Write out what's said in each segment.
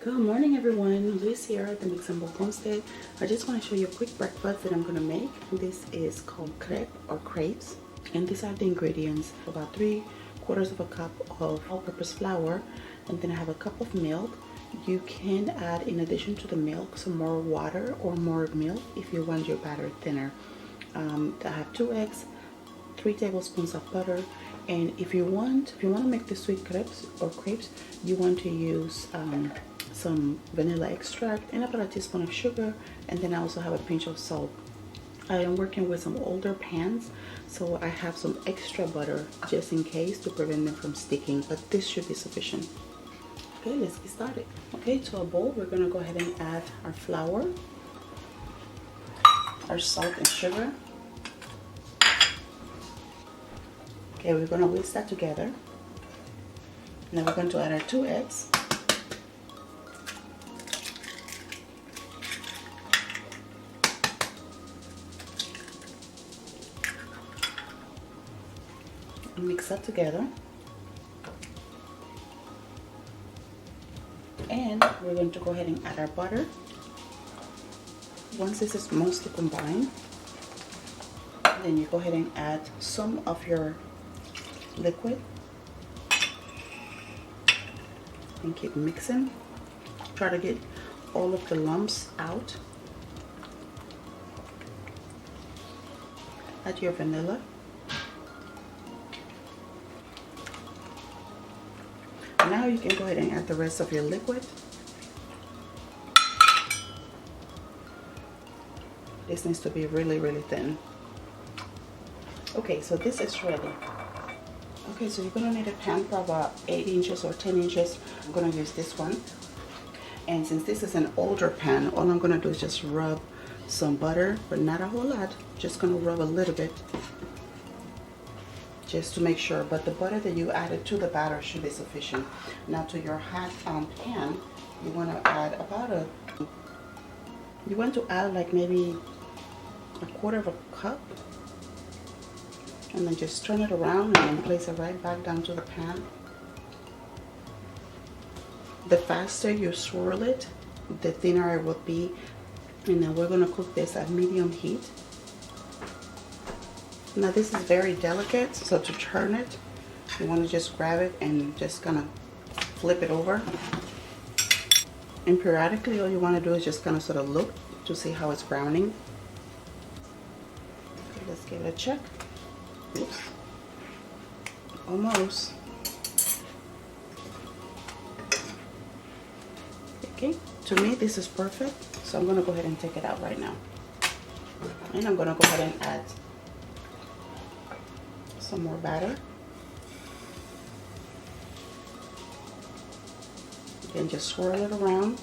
Good morning everyone, Liz here at the Mix and Bowl Homestead. I just want to show you a quick breakfast that I'm going to make. This is called crepe or crepes, and these are the ingredients. About 3/4 of a cup of all-purpose flour, and then I have a cup of milk. You can add, in addition to the milk, some more water or more milk if you want your batter thinner. I have 2 eggs, 3 tablespoons of butter, and if you want to make the sweet crepes or crepes, you want to use some vanilla extract and about a teaspoon of sugar, and then I also have a pinch of salt. I am working with some older pans, so I have some extra butter just in case to prevent them from sticking, but this should be sufficient. Okay, let's get started. Okay, to a bowl, we're gonna go ahead and add our flour, our salt and sugar. Okay, we're gonna whisk that together. Now we're going to add our 2 eggs. Mix that together, and we're going to go ahead and add our butter. Once this is mostly combined, then you go ahead and add some of your liquid and keep mixing. Try to get all of the lumps out. Add your vanilla. Now you can go ahead and add the rest of your liquid. This needs to be really thin. Okay, so this is ready. Okay, so you're gonna need a pan for about 8 inches or 10 inches. I'm gonna use this one. And since this is an older pan, all I'm gonna do is just rub some butter, but not a whole lot. Just gonna rub a little bit, just to make sure, but the butter that you added to the batter should be sufficient. Now to your hot pan, you want to add like maybe 1/4 of a cup, and then just turn it around and then place it right back down to the pan. The faster you swirl it, the thinner it will be, and then we're going to cook this at medium heat. Now this is very delicate, so to turn it, you want to just grab it and just kind of flip it over. And periodically, all you want to do is just kind of sort of look to see how it's browning. Okay, let's give it a check. Oops. Almost. Okay, to me this is perfect, so I'm going to go ahead and take it out right now. And I'm going to go ahead and add some more batter. Then just swirl it around.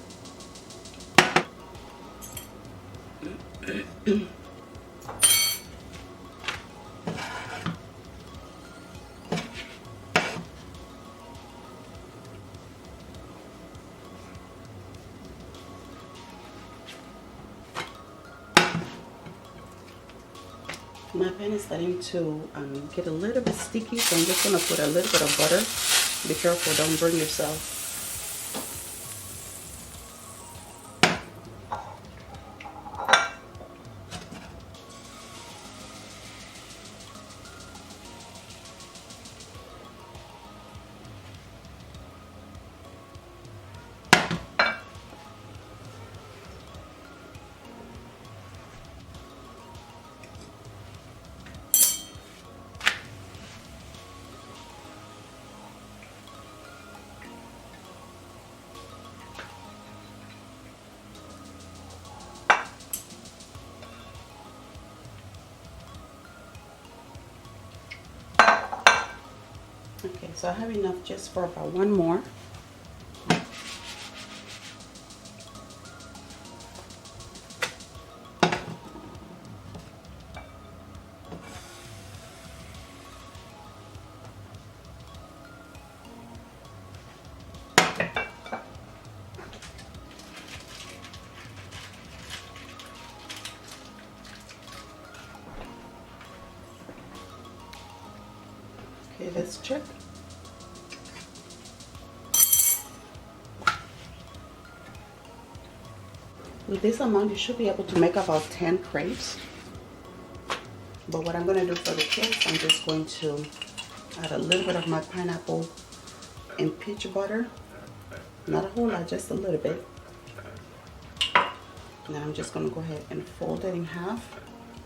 My pan is starting to get a little bit sticky, so I'm just going to put a little bit of butter. Be careful, don't burn yourself. Okay, so I have enough just for about one more. Okay, let's check. With this amount, you should be able to make about 10 crepes. But what I'm going to do for the cakes, I'm just going to add a little bit of my pineapple and peach butter. Not a whole lot, just a little bit. And then I'm just going to go ahead and fold it in half.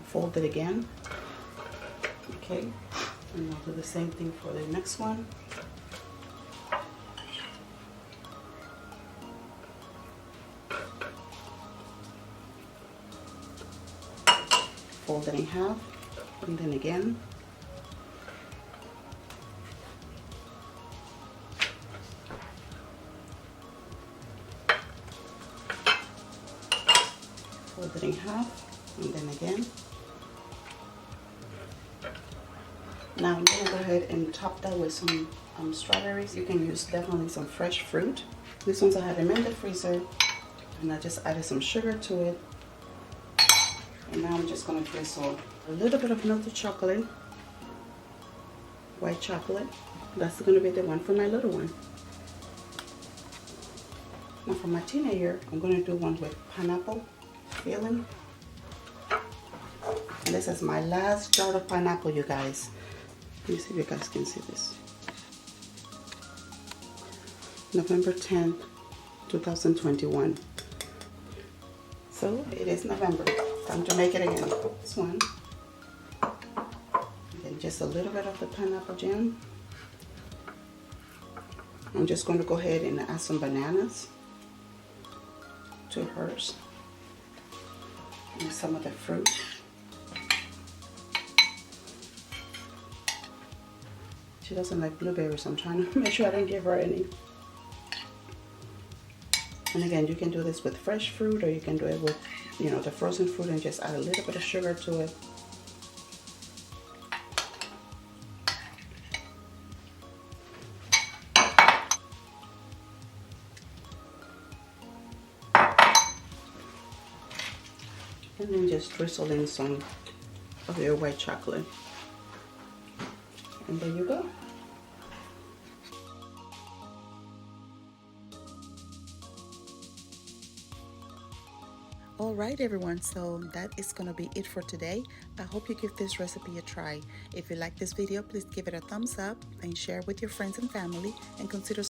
Fold it again. Okay. And I'll do the same thing for the next one. Fold it in half. And then again. Fold it in half, and then again. Now I'm going to go ahead and top that with some strawberries. You can use definitely some fresh fruit. These ones I had them in the freezer, and I just added some sugar to it. And now I'm just going to drizzle a little bit of melted chocolate, white chocolate. That's going to be the one for my little one. Now for my teenager, I'm going to do one with pineapple filling. And this is my last jar of pineapple, you guys. Let me see if you guys can see this. November 10th, 2021. So it is November. Time to make it again. This one. And then just a little bit of the pineapple jam. I'm just going to go ahead and add some bananas to hers. And some of the fruit. She doesn't like blueberries, so I'm trying to make sure I don't give her any. And again, you can do this with fresh fruit, or you can do it with, you know, the frozen fruit and just add a little bit of sugar to it. And then just drizzle in some of your white chocolate. And there you go. All right, everyone, so that is going to be it for today. I hope you give this recipe a try. If you like this video, please give it a thumbs up and share with your friends and family, and consider